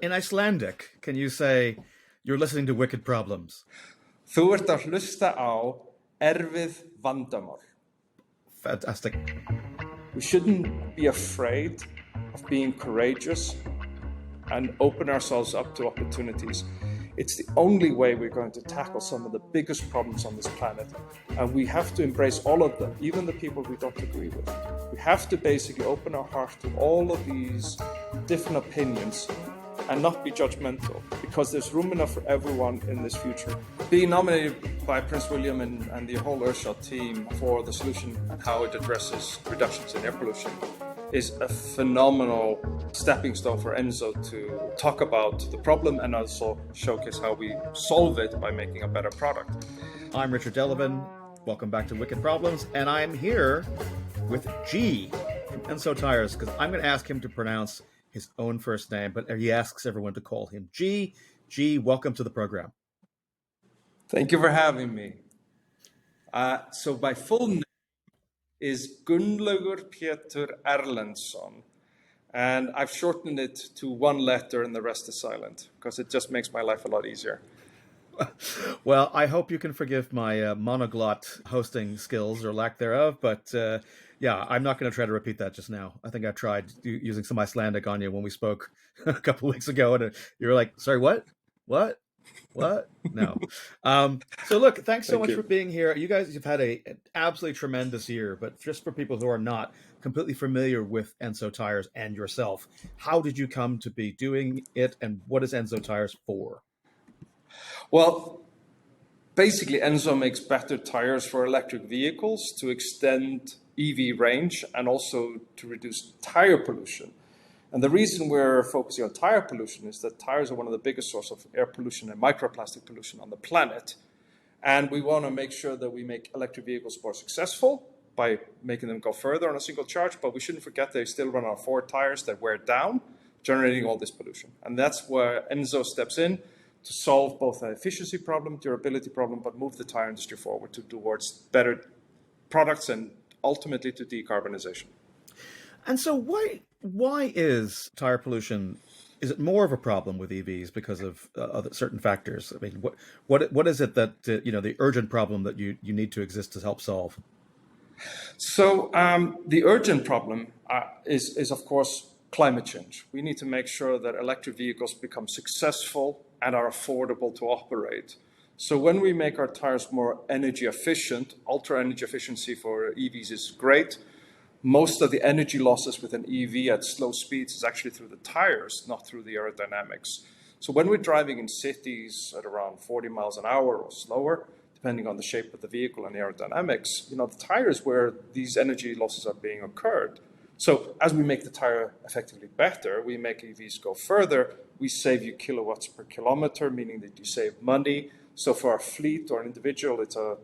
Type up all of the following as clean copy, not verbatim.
In Icelandic, can you say, you're listening to Wicked Problems? Þú ert að hlusta á erfið vandamál. Fantastic. We shouldn't be afraid of being courageous and open ourselves up to opportunities. It's the only way we're going to tackle some of the biggest problems on this planet. And we have to embrace all of them, even the people we don't agree with. We have to basically open our heart to all of these different opinions and not be judgmental, because there's room enough for everyone in this future. Being nominated by Prince William and the whole Earthshot team for the solution and how it addresses reductions in air pollution is a phenomenal stepping stone for ENSO to talk about the problem and also showcase how we solve it by making a better product. I'm Richard Delevan. Welcome back to Wicked Problems, and I'm here with G from ENSO Tyres, because I'm going to ask him to pronounce his own first name, but he asks everyone to call him G. G, welcome to the program. Thank you for having me. So my full name is Gunnlaugur Peter Erlendsson, and I've shortened it to one letter and the rest is silent, because it just makes my life a lot easier. Well, I hope you can forgive my monoglot hosting skills or lack thereof, but yeah, I'm not going to try to repeat that just now. I think I tried using some Icelandic on you when we spoke a couple of weeks ago, and you were like, sorry, what? No. So look, thanks so much for being here. You guys have had an absolutely tremendous year, but just for people who are not completely familiar with ENSO Tyres and yourself, how did you come to be doing it, and what is ENSO Tyres for? Well, basically, ENSO makes better tires for electric vehicles to extend EV range and also to reduce tire pollution. And the reason we're focusing on tire pollution is that tires are one of the biggest sources of air pollution and microplastic pollution on the planet. And we want to make sure that we make electric vehicles more successful by making them go further on a single charge, but we shouldn't forget they still run on 4 tires that wear down, generating all this pollution. And that's where ENSO steps in to solve both an efficiency problem, durability problem, but move the tire industry forward towards better products and ultimately to decarbonization. And so why is tire pollution, is it more of a problem with EVs because of other certain factors? I mean, what is it that, the urgent problem that you need to exist to help solve? So the urgent problem is, of course, climate change. We need to make sure that electric vehicles become successful and are affordable to operate. So when we make our tires more energy efficient, ultra energy efficiency for EVs is great. Most of the energy losses with an EV at slow speeds is actually through the tires, not through the aerodynamics. So when we're driving in cities at around 40 miles an hour or slower, depending on the shape of the vehicle and the aerodynamics, the tires where these energy losses are being occurred. So as we make the tire effectively better, we make EVs go further, we save you kilowatts per kilometer, meaning that you save money. So for a fleet or an individual, it's a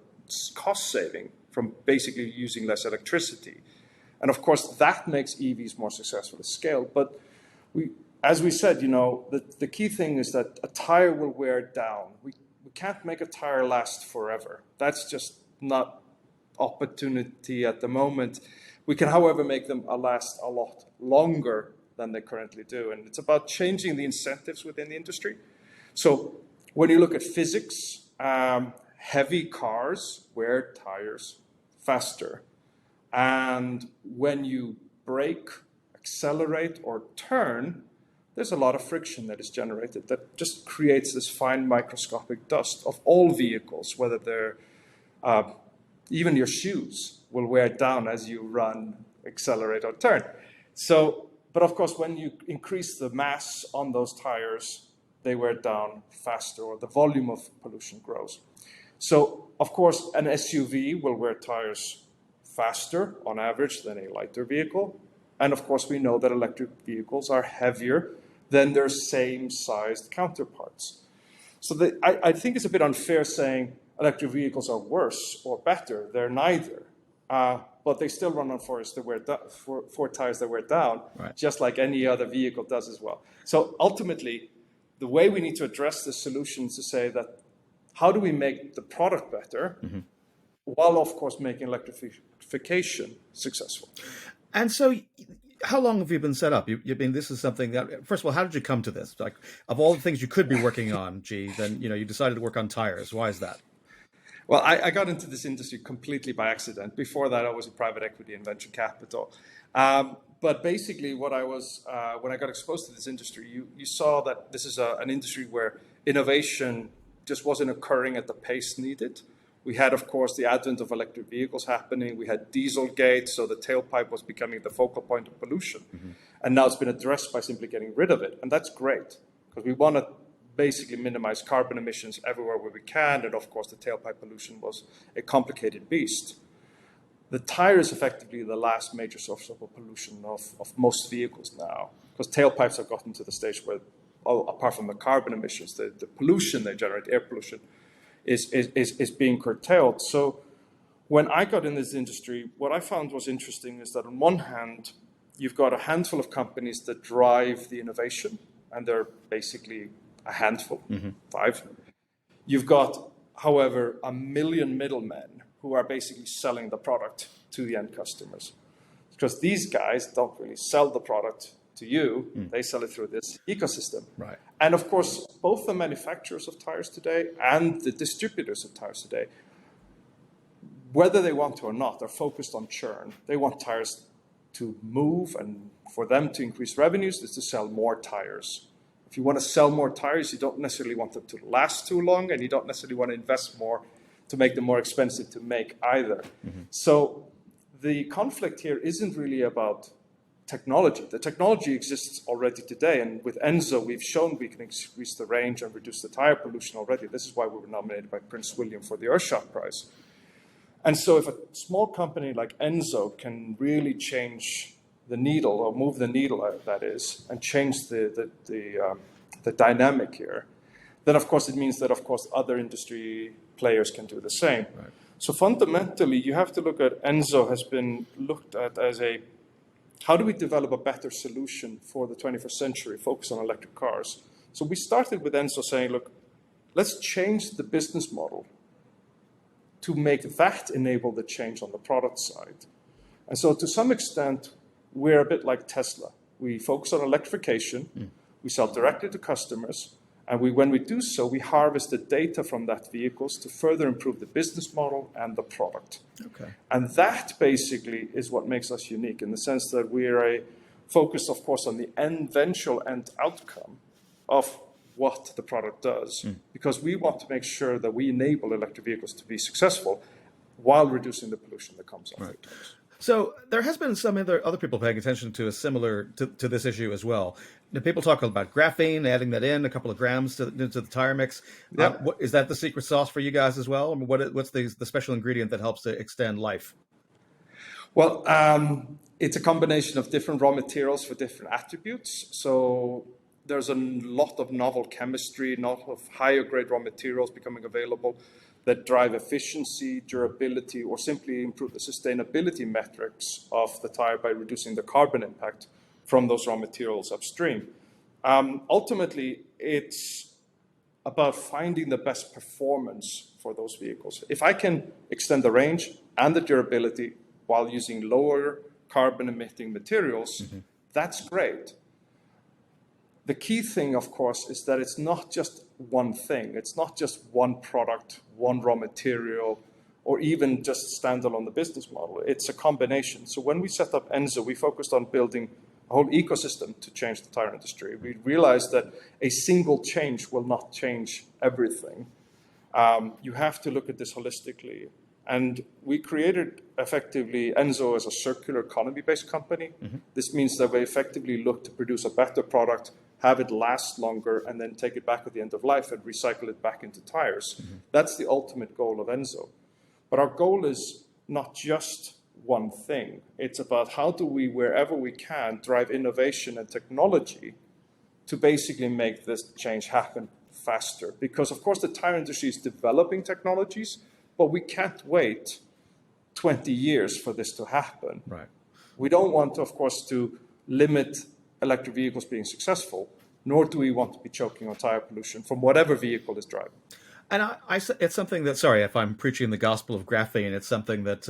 cost saving from basically using less electricity. And of course, that makes EVs more successful at scale. But as we said, the key thing is that a tire will wear down. We can't make a tire last forever. That's just not opportunity at the moment. We can, however, make them last a lot longer than they currently do. And it's about changing the incentives within the industry. So when you look at physics, heavy cars wear tires faster. And when you brake, accelerate, or turn, there's a lot of friction that is generated that just creates this fine microscopic dust of all vehicles, whether they're even your shoes will wear down as you run, accelerate, or turn. So, but of course, when you increase the mass on those tires, they wear down faster, or the volume of pollution grows. So, of course, an SUV will wear tires faster on average than a lighter vehicle. And of course, we know that electric vehicles are heavier than their same-sized counterparts. So I think it's a bit unfair saying electric vehicles are worse or better. They're neither. But they still run on 4 tires that wear down, right, just like any other vehicle does as well. So ultimately, the way we need to address the solution is to say that how do we make the product better, while of course making electrification successful. And so How long have you been set up? You mean this is something that, first of all, how did you come to this? Like, of all the things you could be working on, G, then, you decided to work on tires. Why is that? Well, I got into this industry completely by accident. Before that, I was in private equity and venture capital. But basically, what I was, when I got exposed to this industry, you saw that this is an industry where innovation just wasn't occurring at the pace needed. We had, of course, the advent of electric vehicles happening. We had Dieselgate, so the tailpipe was becoming the focal point of pollution. Mm-hmm. And now it's been addressed by simply getting rid of it. And that's great, because we want to basically minimize carbon emissions everywhere where we can. And of course, the tailpipe pollution was a complicated beast. The tire is effectively the last major source of pollution of most vehicles now, because tailpipes have gotten to the stage where, apart from the carbon emissions, the pollution they generate, air pollution, is being curtailed. So when I got in this industry, what I found was interesting is that on one hand, you've got a handful of companies that drive the innovation, and they're basically a handful, 5. You've got, however, 1 million middlemen who are basically selling the product to the end customers. Because these guys don't really sell the product to you, they sell it through this ecosystem. Right. And of course, both the manufacturers of tires today and the distributors of tires today, whether they want to or not, are focused on churn. They want tires to move, and for them to increase revenues is to sell more tires. If you want to sell more tires, you don't necessarily want them to last too long, and you don't necessarily want to invest more to make them more expensive to make either. Mm-hmm. So the conflict here isn't really about technology. The technology exists already today, and with ENSO, we've shown we can increase the range and reduce the tire pollution already. This is why we were nominated by Prince William for the Earthshot Prize. And so if a small company like ENSO can really change the needle, or move the needle, that is, and change the dynamic here, then of course it means that of course other industry players can do the same. Right. So fundamentally, you have to look at ENSO has been looked at as how do we develop a better solution for the 21st century, focus on electric cars. So we started with ENSO saying, look, let's change the business model to make that enable the change on the product side. And so to some extent, we're a bit like Tesla. We focus on electrification, we sell directly to customers, and when we do so, we harvest the data from that vehicles to further improve the business model and the product. Okay. And that basically is what makes us unique, in the sense that we're focused, of course, on the eventual end outcome of what the product does, because we want to make sure that we enable electric vehicles to be successful while reducing the pollution that comes off it. So there has been some other people paying attention to a similar to this issue as well. Now, people talk about graphene, adding that in, a couple of grams into the tire mix. Yep. Is that the secret sauce for you guys as well? I mean, what's the special ingredient that helps to extend life? Well, it's a combination of different raw materials for different attributes. So there's a lot of novel chemistry, a lot of higher grade raw materials becoming available that drive efficiency, durability, or simply improve the sustainability metrics of the tire by reducing the carbon impact from those raw materials upstream. Ultimately, it's about finding the best performance for those vehicles. If I can extend the range and the durability while using lower carbon emitting materials, that's great. The key thing, of course, is that it's not just one thing. It's not just one product, one raw material, or even just standalone the business model. It's a combination. So when we set up ENSO, we focused on building a whole ecosystem to change the tire industry. We realized that a single change will not change everything. You have to look at this holistically. And we created effectively ENSO as a circular economy-based company. This means that we effectively look to produce a better product, have it last longer, and then take it back at the end of life and recycle it back into tires. That's the ultimate goal of ENSO. But our goal is not just one thing. It's about how do we, wherever we can, drive innovation and technology to basically make this change happen faster. Because, of course, the tire industry is developing technologies, but we can't wait 20 years for this to happen. Right. We don't want, of course, to limit electric vehicles being successful, nor do we want to be choking on tire pollution from whatever vehicle is driving. And it's something that, sorry if I'm preaching the gospel of graphene, it's something that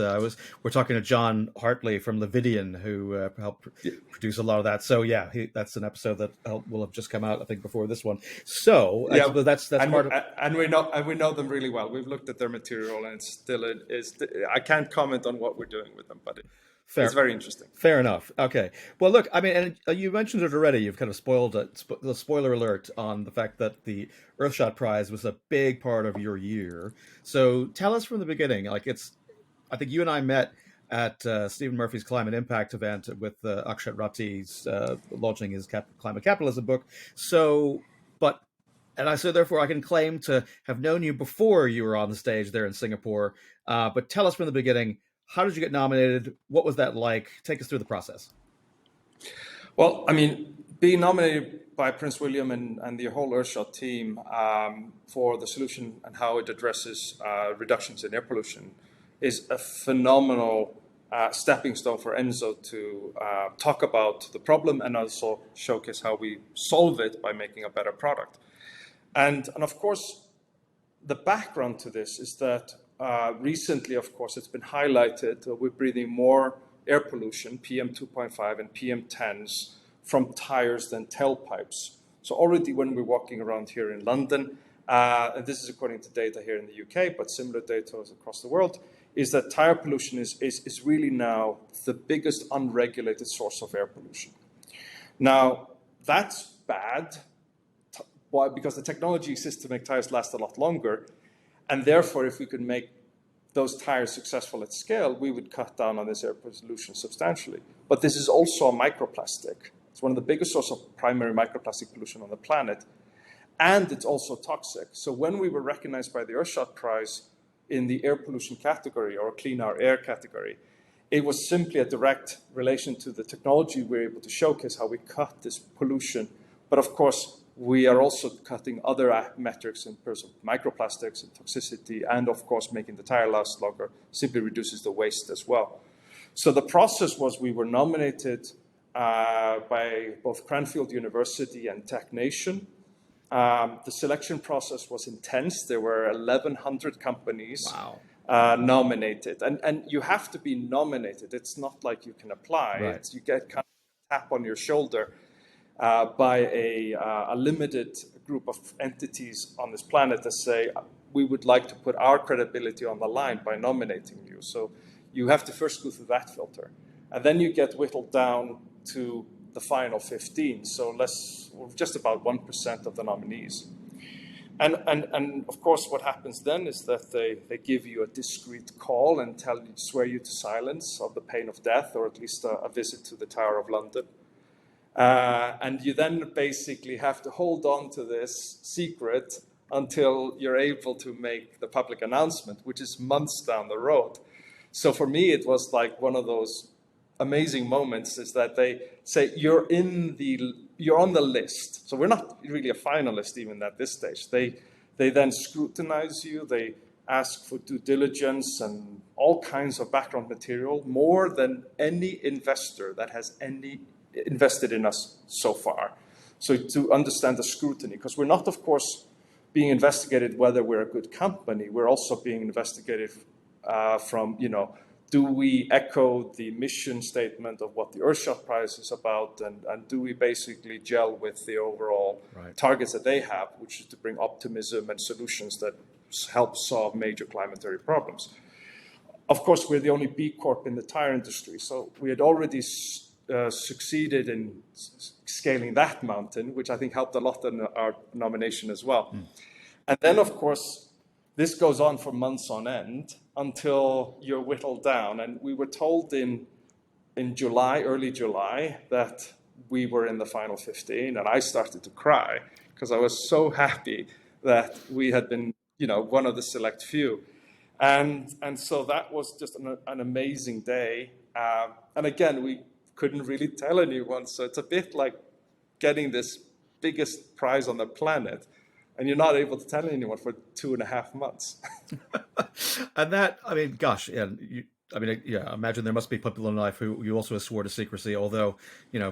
we're talking to John Hartley from Levidian, who helped produce a lot of that. So yeah, that's an episode that will have just come out, I think, before this one. So I suppose that's part of. And we know them really well. We've looked at their material, and I can't comment on what we're doing with them, but it's very interesting. Fair enough. Okay. Well, look, I mean, and you mentioned it already. You've kind of spoiled it. The spoiler alert on the fact that the Earthshot Prize was a big part of your year. So tell us from the beginning. I think you and I met at Stephen Murphy's Climate Impact event with Akshat Ratti's launching his Climate Capitalism book. So therefore I can claim to have known you before you were on the stage there in Singapore. But tell us from the beginning. How did you get nominated? What was that like? Take us through the process. Well, I mean, being nominated by Prince William and the whole Earthshot team for the solution and how it addresses reductions in air pollution is a phenomenal stepping stone for ENSO to talk about the problem and also showcase how we solve it by making a better product. And of course, the background to this is that recently, of course, it's been highlighted we're breathing more air pollution, PM2.5 and PM10s, from tires than tailpipes. So already when we're walking around here in London, and this is according to data here in the UK, but similar data across the world, is that tire pollution is really now the biggest unregulated source of air pollution. Now, that's bad. Why? Because the technology exists to make tires last a lot longer. And therefore, if we could make those tires successful at scale, we would cut down on this air pollution substantially. But this is also a microplastic. It's one of the biggest sources of primary microplastic pollution on the planet. And it's also toxic. So when we were recognized by the Earthshot Prize in the air pollution category or clean our air category, it was simply a direct relation to the technology we were able to showcase how we cut this pollution. But of course, we are also cutting other metrics in terms of microplastics and toxicity, and of course, making the tire last longer simply reduces the waste as well. So the process was we were nominated by both Cranfield University and Tech Nation. The selection process was intense. There were 1,100 companies nominated. And you have to be nominated. It's not like you can apply. Right. You get kind of a tap on your shoulder by a limited group of entities on this planet that say, we would like to put our credibility on the line by nominating you. So you have to first go through that filter. And then you get whittled down to the final 15. So just about 1% of the nominees. And of course, what happens then is that they give you a discreet call and swear you to silence of the pain of death, or at least a visit to the Tower of London. And you then basically have to hold on to this secret until you're able to make the public announcement, which is months down the road. So for me, it was like one of those amazing moments is that they say, you're on the list. So we're not really a finalist even at this stage. They then scrutinize you. They ask for due diligence and all kinds of background material, more than any investor that has invested in us so far. So to understand the scrutiny, because we're not, of course, being investigated whether we're a good company. We're also being investigated from, do we echo the mission statement of what the Earthshot Prize is about, and do we basically gel with the overall targets that they have, which is to bring optimism and solutions that help solve major planetary problems. Of course, we're the only B Corp in the tire industry, so we had already succeeded in scaling that mountain, which I think helped a lot in our nomination as well. And then, of course, this goes on for months on end until you're whittled down. And we were told in early July, that we were in the final 15, and I started to cry because I was so happy that we had been, one of the select few. And so that was just an amazing day. And again, we couldn't really tell anyone. So it's a bit like getting this biggest prize on the planet, and you're not able to tell anyone for 2.5 months. And that, I mean, gosh, I mean, yeah, imagine there must be people in life who you also swore to secrecy, although,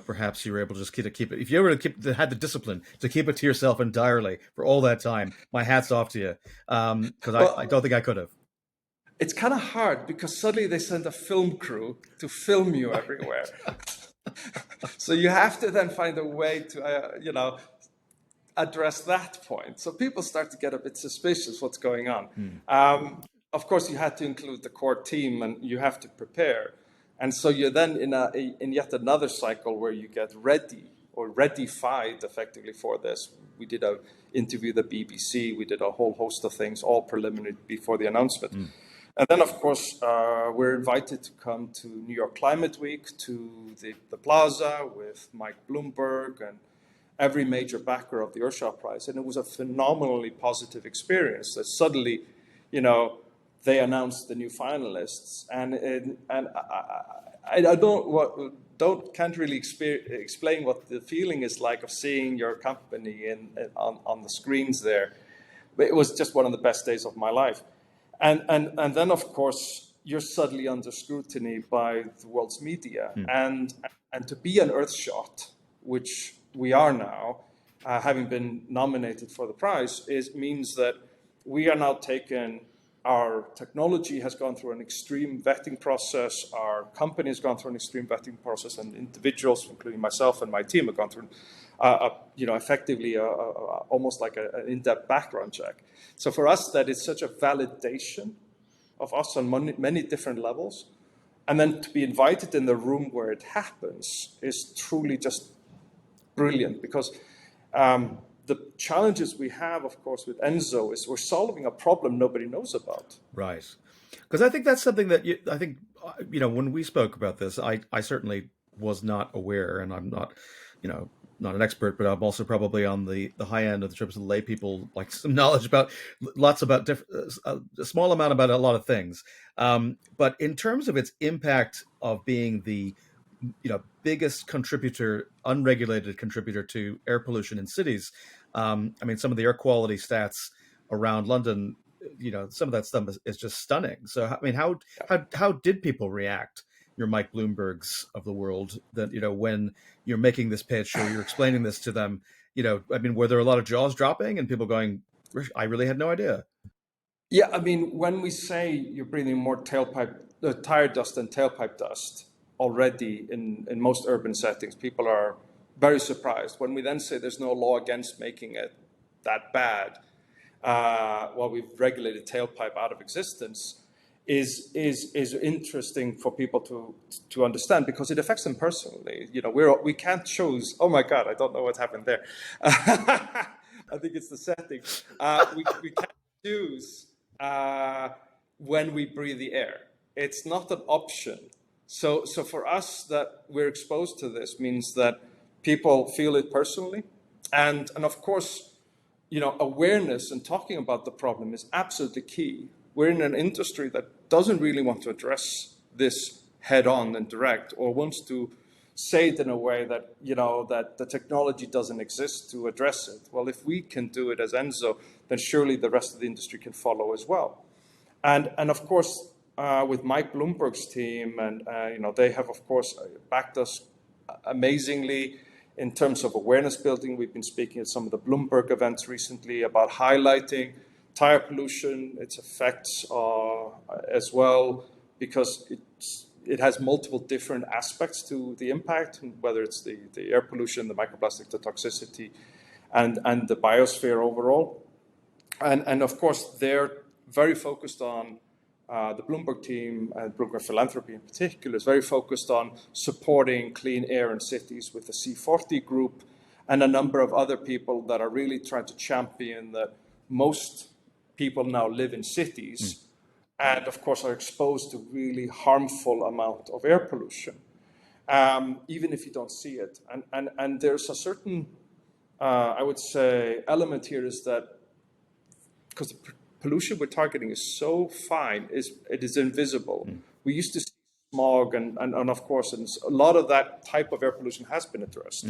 perhaps you were able to just keep it. If you ever had the discipline to keep it to yourself entirely for all that time, my hat's off to you. Because I Well, don't think I could have. it's kind of hard because suddenly they send a film crew to film you everywhere. So you have to then find a way to, address that point. So people start to get a bit suspicious what's going on. Of course, you had to include the core team and you have to prepare. And so you're then in yet another cycle where you get ready or ready-fied effectively for this. We did an interview with the BBC. We did a whole host of things, all preliminary before the announcement. And then, of course, we're invited to come to New York Climate Week, to the plaza with Mike Bloomberg and every major backer of the Earthshot Prize. And it was a phenomenally positive experience that suddenly, they announced the new finalists. And I can't really explain what the feeling is like of seeing your company on the screens there. But it was just one of the best days of my life. And then, of course, you're suddenly under scrutiny by the world's media. And to be an Earthshot, which we are now, having been nominated for the prize, means that we are now taken. Our technology has gone through an extreme vetting process. Our company has gone through an extreme vetting process, and individuals, including myself and my team, have gone through, effectively almost like an in-depth background check. So for us, that is such a validation of us on many different levels, and then to be invited in the room where it happens is truly just brilliant because. The challenges we have, of course, with ENSO is we're solving a problem nobody knows about. Right. Because I think that's something that when we spoke about this, I certainly was not aware, and I'm not, not an expert, but I'm also probably on the high end of the terms of lay people, like some knowledge about a small amount about a lot of things. But in terms of its impact of being the biggest unregulated contributor to air pollution in cities. Some of the air quality stats around London, some of that stuff is just stunning. So, how did people react? Your Mike Bloombergs of the world, that when you're making this pitch or you're explaining this to them, were there a lot of jaws dropping and people going, "I really had no idea"? Yeah, when we say you're breathing more tire dust than tailpipe dust already in most urban settings, people are very surprised. When we then say there's no law against making it that bad, while we've regulated tailpipe out of existence, is interesting for people to understand because it affects them personally. We can't choose. Oh my God, I don't know what happened there. I think it's the setting. We can't choose when we breathe the air. It's not an option. So for us, that we're exposed to this means that people feel it personally, and of course, awareness and talking about the problem is absolutely key. We're in an industry that doesn't really want to address this head on and direct, or wants to say it in a way that that the technology doesn't exist to address it. Well, if we can do it as ENSO, then surely the rest of the industry can follow as well. And of course. With Mike Bloomberg's team, and they have, of course, backed us amazingly in terms of awareness building. We've been speaking at some of the Bloomberg events recently about highlighting tire pollution, its effects as well, because it has multiple different aspects to the impact, whether it's the air pollution, the microplastic, the toxicity, and the biosphere overall. And of course, they're very focused on the Bloomberg team, and Bloomberg Philanthropy in particular, is very focused on supporting clean air in cities with the C40 group and a number of other people that are really trying to champion that most people now live in cities and, of course, are exposed to really harmful amount of air pollution, even if you don't see it. And there's a certain, I would say, element here is that because the pollution we're targeting is so fine, it is invisible. We used to see smog and of course, and a lot of that type of air pollution has been addressed.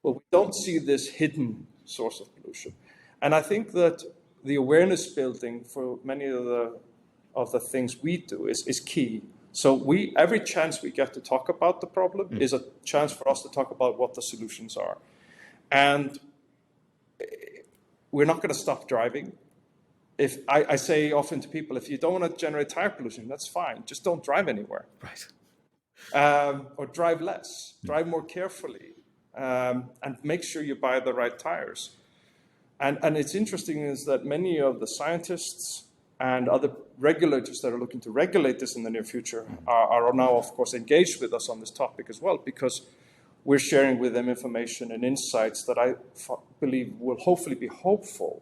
Well, we don't see this hidden source of pollution. And I think that the awareness building for many of the things we do is key. So every chance we get to talk about the problem is a chance for us to talk about what the solutions are. And we're not going to stop driving. If I say often to people, if you don't want to generate tire pollution, that's fine. Just don't drive anywhere. Right. Or drive less, drive more carefully, and make sure you buy the right tires. And it's interesting is that many of the scientists and other regulators that are looking to regulate this in the near future are now, of course, engaged with us on this topic as well, because we're sharing with them information and insights that I believe will hopefully be helpful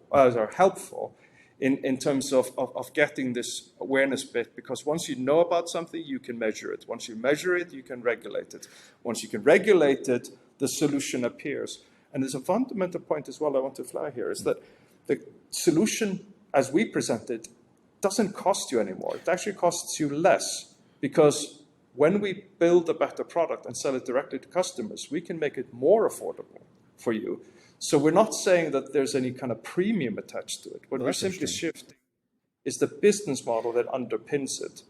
in terms of getting this awareness bit, because once you know about something, you can measure it. Once you measure it, you can regulate it. Once you can regulate it, the solution appears. And there's a fundamental point as well I want to flag here, is that the solution, as we present it, doesn't cost you anymore. It actually costs you less, because when we build a better product and sell it directly to customers, we can make it more affordable for you. So we're not saying that there's any kind of premium attached to it. What we're simply shifting is the business model that underpins it.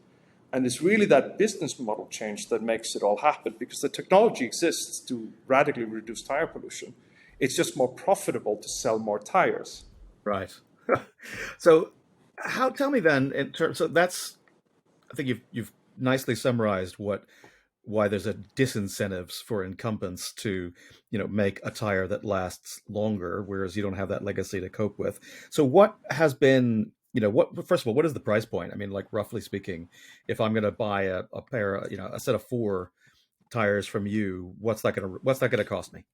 And it's really that business model change that makes it all happen, because the technology exists to radically reduce tire pollution. It's just more profitable to sell more tires. Right. So tell me then, in terms, so that's, I think you've nicely summarized why there's a disincentives for incumbents to, make a tire that lasts longer, whereas you don't have that legacy to cope with. So what has been, first of all, what is the price point? I mean, like roughly speaking, if I'm going to buy a pair, a set of 4 tires from you, what's that going to cost me?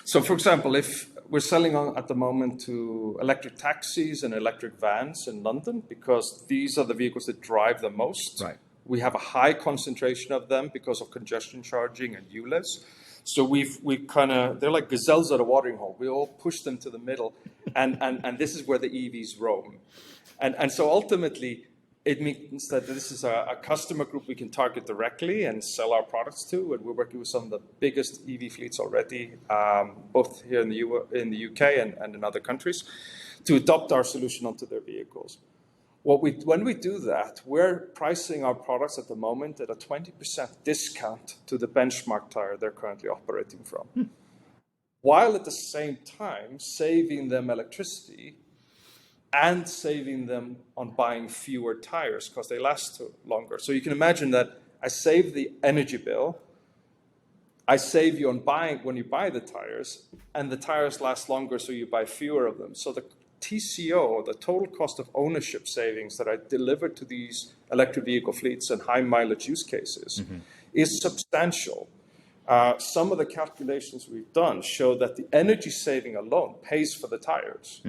So, for example, if we're selling at the moment to electric taxis and electric vans in London, because these are the vehicles that drive the most. Right. We have a high concentration of them because of congestion charging and ULEZ. So we they're like gazelles at a watering hole. We all push them to the middle, and this is where the EVs roam. And so ultimately, it means that this is a customer group we can target directly and sell our products to. And we're working with some of the biggest EV fleets already, both here in the UK and in other countries, to adopt our solution onto their vehicles. When we do that, we're pricing our products at the moment at a 20% discount to the benchmark tire they're currently operating from, while at the same time saving them electricity and saving them on buying fewer tires because they last longer. So you can imagine that I save the energy bill, I save you on buying when you buy the tires, and the tires last longer, so you buy fewer of them. So the TCO, the total cost of ownership savings that I deliver to these electric vehicle fleets and high mileage use cases is substantial. Some of the calculations we've done show that the energy saving alone pays for the tires.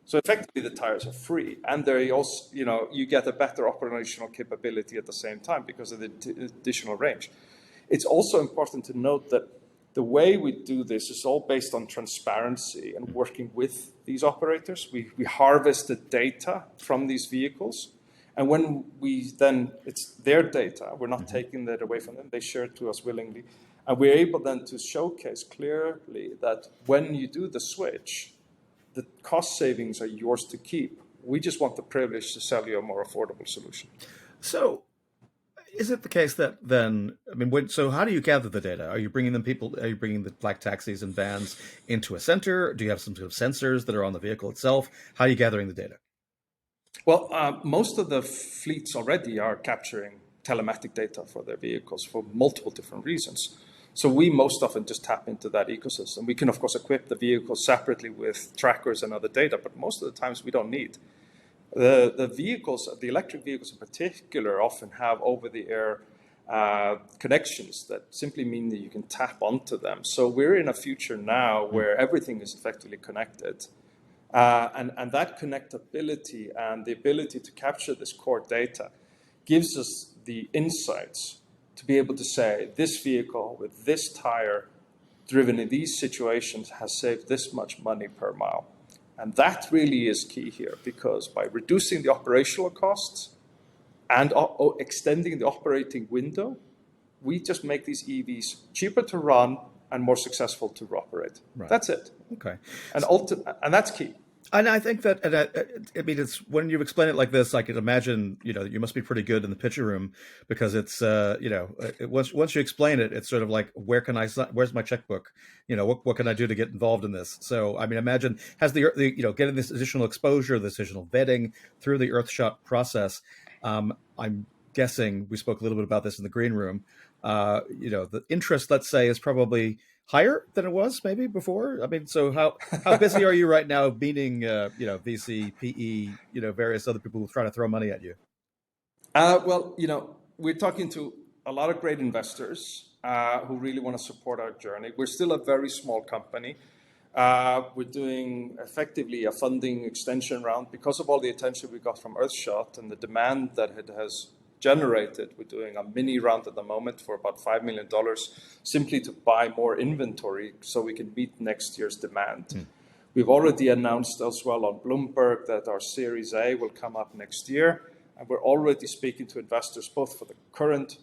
So effectively, the tires are free, and they also, you get a better operational capability at the same time because of the additional range. It's also important to note that the way we do this is all based on transparency and working with these operators. We harvest the data from these vehicles, and when it's their data, we're not taking that away from them. They share it to us willingly, and we're able then to showcase clearly that when you do the switch, the cost savings are yours to keep. We just want the privilege to sell you a more affordable solution. So, is it the case that then, so how do you gather the data? Are you bringing the black taxis and vans into a center? Do you have some sort of sensors that are on the vehicle itself? How are you gathering the data? Well, most of the fleets already are capturing telematic data for their vehicles for multiple different reasons. So we most often just tap into that ecosystem. We can, of course, equip the vehicles separately with trackers and other data, but most of the times we don't need. The vehicles, the electric vehicles in particular, often have over-the-air connections that simply mean that you can tap onto them. So we're in a future now where everything is effectively connected. And that connectability and the ability to capture this core data gives us the insights to be able to say, this vehicle with this tire driven in these situations has saved this much money per mile. And that really is key here, because by reducing the operational costs and extending the operating window, we just make these EVs cheaper to run and more successful to operate. Right. That's it. Okay. And that's key. And I think that, I mean, it's when you explain it like this, I could imagine, you must be pretty good in the picture room because it's, once you explain it, it's sort of like, where's my checkbook? What can I do to get involved in this? So, I mean, imagine has getting this additional exposure, this additional vetting through the Earthshot process. I'm guessing we spoke a little bit about this in the green room. The interest, let's say, is probably higher than it was maybe before. I mean, so how busy are you right now meeting, VC, PE, various other people who are trying to throw money at you? Well, we're talking to a lot of great investors who really want to support our journey. We're still a very small company. We're doing effectively a funding extension round because of all the attention we got from Earthshot and the demand that it has generated. We're doing a mini round at the moment for about $5 million simply to buy more inventory so we can meet next year's demand. We've already announced as well on Bloomberg that our Series A will come up next year. And we're already speaking to investors both for the current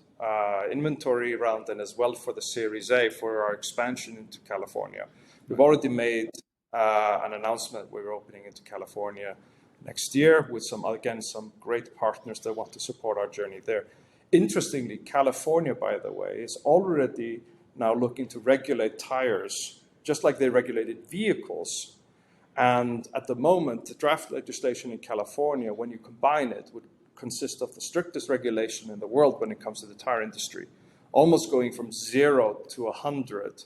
inventory round and as well for the Series A for our expansion into California. We've already made an announcement we're opening into California next year with some great partners that want to support our journey there. Interestingly, California, by the way, is already now looking to regulate tires just like they regulated vehicles. And at the moment, the draft legislation in California, when you combine it, would consist of the strictest regulation in the world when it comes to the tire industry, almost going from 0 to 100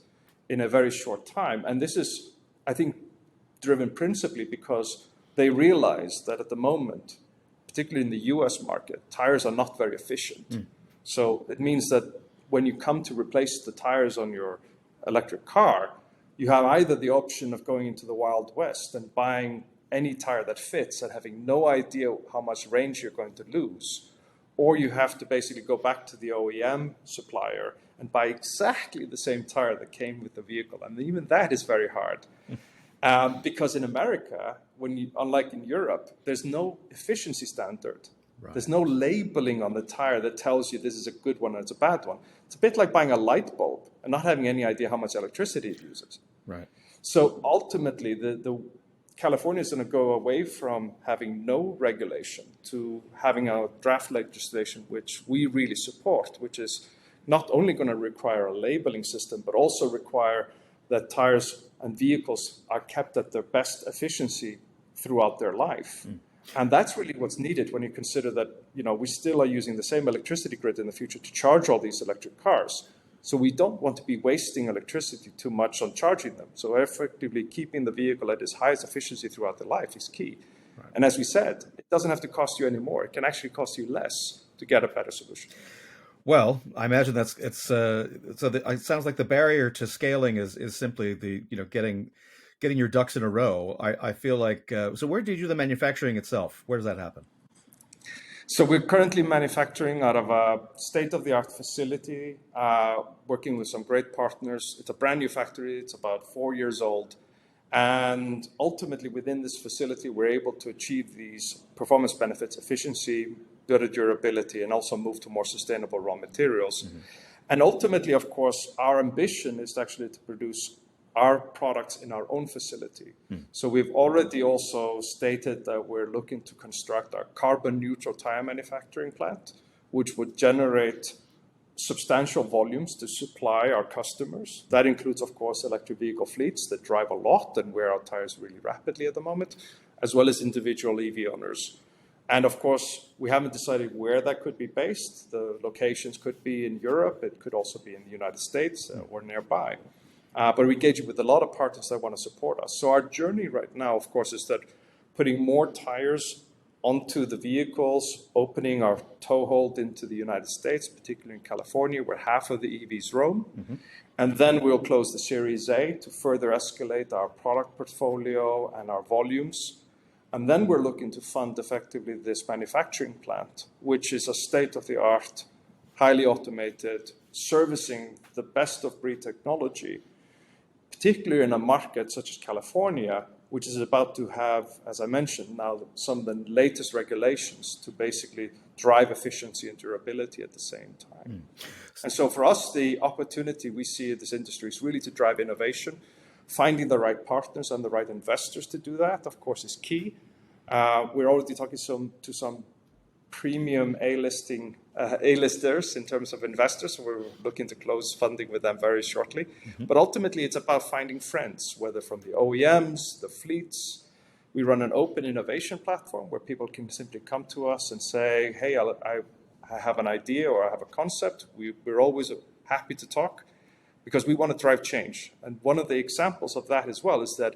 in a very short time. And this is, I think, driven principally because they realize that at the moment, particularly in the US market, tires are not very efficient. So it means that when you come to replace the tires on your electric car, you have either the option of going into the Wild West and buying any tire that fits and having no idea how much range you're going to lose, or you have to basically go back to the OEM supplier and buy exactly the same tire that came with the vehicle. And even that is very hard. Because in America, unlike in Europe, there's no efficiency standard. Right. There's no labeling on the tire that tells you this is a good one or it's a bad one. It's a bit like buying a light bulb and not having any idea how much electricity it uses. Right. So ultimately, the California is going to go away from having no regulation to having a draft legislation which we really support, which is not only going to require a labeling system, but also require that tires and vehicles are kept at their best efficiency throughout their life. And that's really what's needed when you consider that, we still are using the same electricity grid in the future to charge all these electric cars. So we don't want to be wasting electricity too much on charging them. So effectively keeping the vehicle at its highest efficiency throughout the life is key. Right. And as we said, it doesn't have to cost you any more. It can actually cost you less to get a better solution. Well, I imagine it sounds like the barrier to scaling is simply the getting your ducks in a row. I feel like so. Where do you do the manufacturing itself? Where does that happen? So we're currently manufacturing out of a state-of-the-art facility, working with some great partners. It's a brand new factory. It's about 4 years old. And ultimately, within this facility, we're able to achieve these performance benefits, efficiency, better durability, and also move to more sustainable raw materials. And ultimately, of course, our ambition is actually to produce our products in our own facility. So we've already also stated that we're looking to construct our carbon neutral tire manufacturing plant, which would generate substantial volumes to supply our customers. That includes, of course, electric vehicle fleets that drive a lot and wear out tires really rapidly at the moment, as well as individual EV owners. And of course, we haven't decided where that could be based. The locations could be in Europe. It could also be in the United States or nearby. But we're engaging with a lot of partners that want to support us. So our journey right now, of course, is that putting more tires onto the vehicles, opening our toehold into the United States, particularly in California, where half of the EVs roam. And then we'll close the Series A to further escalate our product portfolio and our volumes. And then we're looking to fund effectively this manufacturing plant, which is a state-of-the-art, highly automated, servicing the best of breed technology, particularly in a market such as California, which is about to have, as I mentioned, now some of the latest regulations to basically drive efficiency and durability at the same time. And so for us, the opportunity we see in this industry is really to drive innovation, Finding the right partners and the right investors to do that, of course, is key. We're already talking to some premium A-listers in terms of investors. So we're looking to close funding with them very shortly. But ultimately, it's about finding friends, whether from the OEMs, the fleets. We run an open innovation platform where people can simply come to us and say, hey, I have an idea or I have a concept. We're always happy to talk because we want to drive change. And one of the examples of that as well is that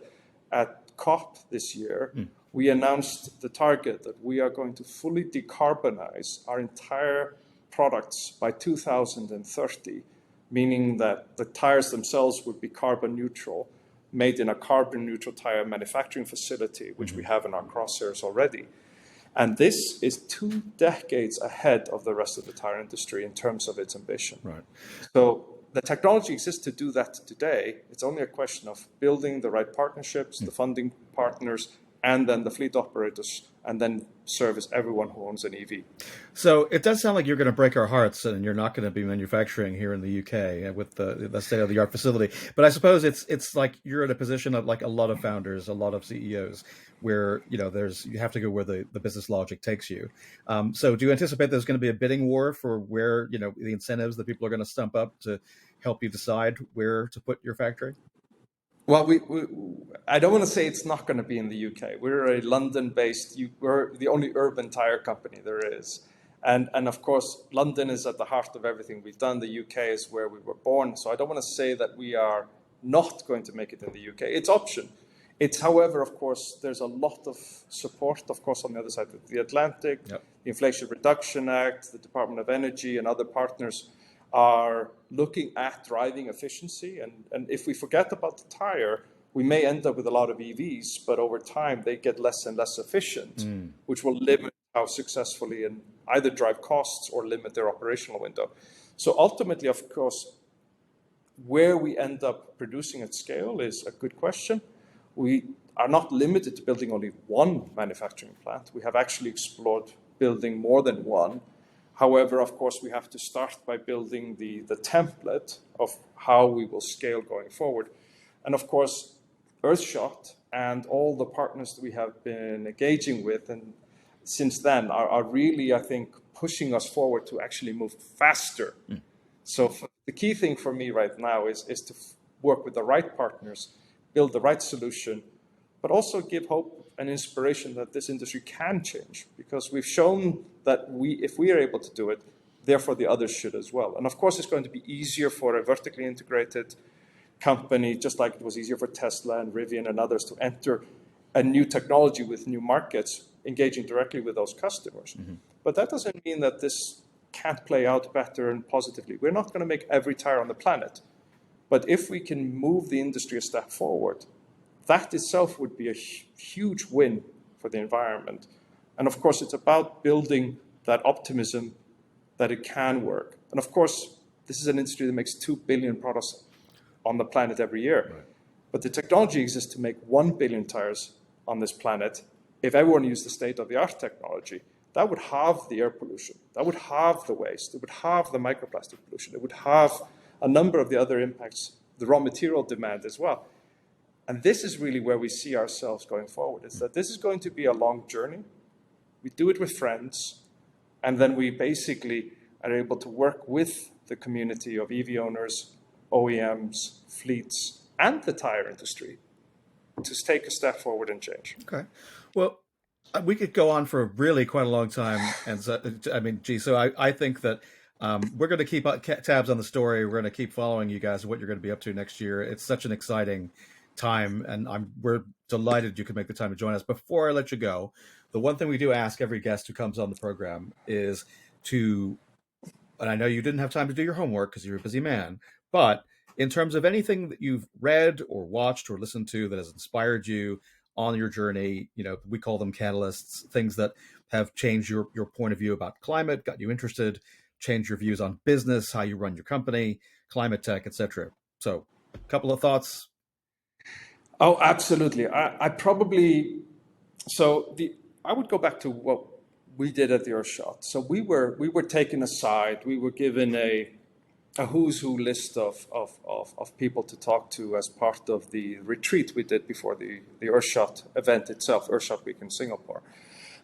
at COP this year, we announced the target that we are going to fully decarbonize our entire products by 2030, meaning that the tires themselves would be carbon neutral, made in a carbon neutral tire manufacturing facility, which we have in our crosshairs already. And this is 2 decades ahead of the rest of the tire industry in terms of its ambition. Right. So the technology exists to do that today. It's only a question of building the right partnerships, the funding partners, and then the fleet operators, and then service everyone who owns an EV. So it does sound like you're going to break our hearts and you're not going to be manufacturing here in the UK with the state-of-the-art facility. But I suppose it's like you're in a position of like a lot of founders, a lot of CEOs, where you have to go where the business logic takes you. So do you anticipate there's going to be a bidding war for where the incentives that people are going to stump up to help you decide where to put your factory? Well, I don't want to say it's not going to be in the UK. We're a London-based, we're the only urban tire company there is. And of course, London is at the heart of everything we've done. The UK is where we were born. So I don't want to say that we are not going to make it in the UK. It's option. It's, however, of course, there's a lot of support, of course, on the other side of the Atlantic. Yep. The Inflation Reduction Act, the Department of Energy, and other partners are looking at driving efficiency. And if we forget about the tire, we may end up with a lot of EVs, but over time they get less and less efficient, which will limit how successfully and either drive costs or limit their operational window. So ultimately, of course, where we end up producing at scale is a good question. We are not limited to building only one manufacturing plant. We have actually explored building more than one. However, of course, we have to start by building the template of how we will scale going forward. And of course, Earthshot and all the partners that we have been engaging with and since then are really, I think, pushing us forward to actually move faster. So the key thing for me right now is to work with the right partners, build the right solution, but also give hope and inspiration that this industry can change, because we've shown that if we are able to do it, therefore the others should as well. And of course, it's going to be easier for a vertically integrated company, just like it was easier for Tesla and Rivian and others to enter a new technology with new markets, engaging directly with those customers. But that doesn't mean that this can't play out better and positively. We're not going to make every tire on the planet. But if we can move the industry a step forward, that itself would be a huge win for the environment. And of course, it's about building that optimism that it can work. And of course, this is an industry that makes 2 billion products on the planet every year. Right. But the technology exists to make 1 billion tires on this planet. If everyone used the state-of-the-art technology, that would halve the air pollution. That would halve the waste. It would halve the microplastic pollution. It would have a number of the other impacts, the raw material demand as well. And this is really where we see ourselves going forward, is that this is going to be a long journey. We do it with friends, and then we basically are able to work with the community of EV owners, OEMs, fleets, and the tire industry to take a step forward and change. Okay. Well, we could go on for really quite a long time. And so, I mean, so I think that we're going to keep tabs on the story. We're going to keep following you guys, what you're going to be up to next year. It's such an exciting time, and we're delighted you could make the time to join us. Before I let you go, the one thing we do ask every guest who comes on the program is to, and I know you didn't have time to do your homework because you're a busy man, but in terms of anything that you've read or watched or listened to that has inspired you on your journey, we call them catalysts, things that have changed your point of view about climate, got you interested, changed your views on business, how you run your company, climate tech, etc. So a couple of thoughts. Oh, absolutely. I would go back to what we did at the Earthshot. So we were taken aside. We were given a a who's who list of people to talk to as part of the retreat we did before the Earthshot event itself, Earthshot Week in Singapore.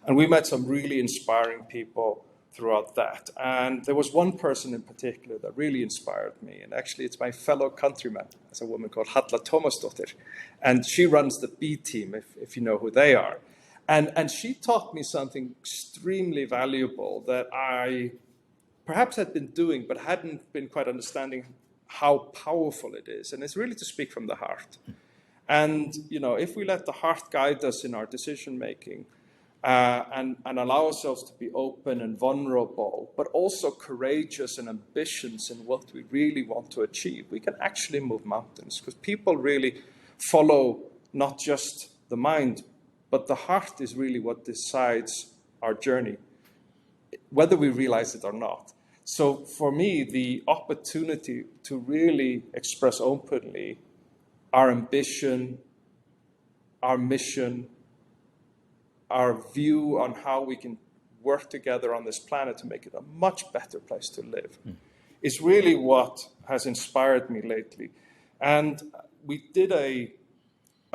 And we met some really inspiring people throughout that. And there was one person in particular that really inspired me. And actually, it's my fellow countryman. It's a woman called Halla Tómasdóttir. And she runs the B team, if you know who they are. And she taught me something extremely valuable that I perhaps had been doing, but hadn't been quite understanding how powerful it is. And it's really to speak from the heart. And, if we let the heart guide us in our decision making, and allow ourselves to be open and vulnerable, but also courageous and ambitious in what we really want to achieve, we can actually move mountains, because people really follow not just the mind, but the heart is really what decides our journey, whether we realize it or not. So for me, the opportunity to really express openly our ambition, our mission, our view on how we can work together on this planet to make it a much better place to live is really what has inspired me lately. And we did a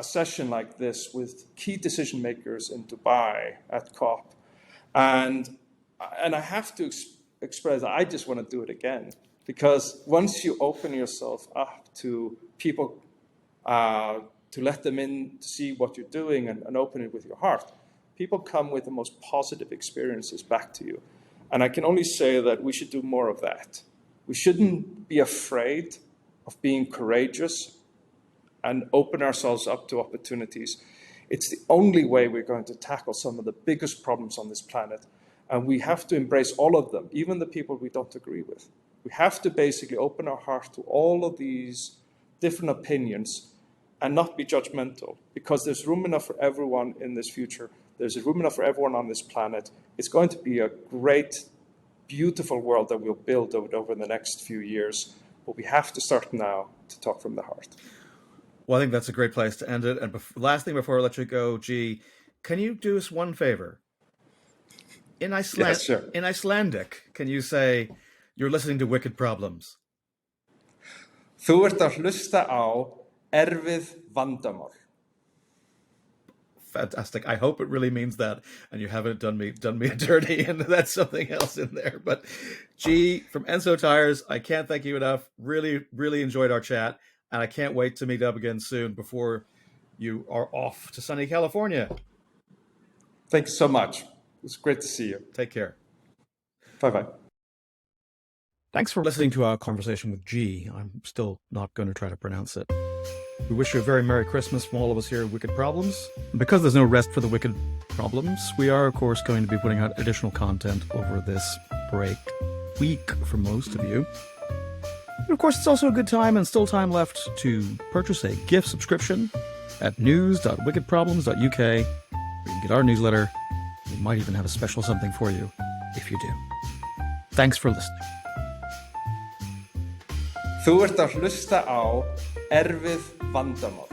session like this with key decision makers in Dubai at COP. And I have to express that I just want to do it again, because once you open yourself up to people, to let them in to see what you're doing and open it with your heart, people come with the most positive experiences back to you. And I can only say that we should do more of that. We shouldn't be afraid of being courageous and open ourselves up to opportunities. It's the only way we're going to tackle some of the biggest problems on this planet. And we have to embrace all of them, even the people we don't agree with. We have to basically open our heart to all of these different opinions and not be judgmental, because there's room enough for everyone in this future. There's room enough for everyone on this planet. It's going to be a great, beautiful world that we'll build over the next few years. But we have to start now to talk from the heart. Well, I think that's a great place to end it. And last thing before I let you go, G, can you do us one favor? In Icelandic, can you say, you're listening to Wicked Problems? Þú ert að hlusta á erfið vandamál. Fantastic. I hope it really means that, and you haven't done me dirty, and that's something else in there. But G from ENSO Tires, I can't thank you enough. Really, really enjoyed our chat, and I can't wait to meet up again soon before you are off to sunny California. Thank you so much. It's great to see you. Take care. Bye-bye. Thanks for listening to our conversation with G. I'm still not going to try to pronounce it. We wish you a very Merry Christmas from all of us here at Wicked Problems. And because there's no rest for the Wicked Problems, we are, of course, going to be putting out additional content over this break week for most of you. And of course, it's also a good time and still time left to purchase a gift subscription at news.wickedproblems.uk, where you can get our newsletter. We might even have a special something for you if you do. Thanks for listening. Þú ert að hlusta á erfið vandamál.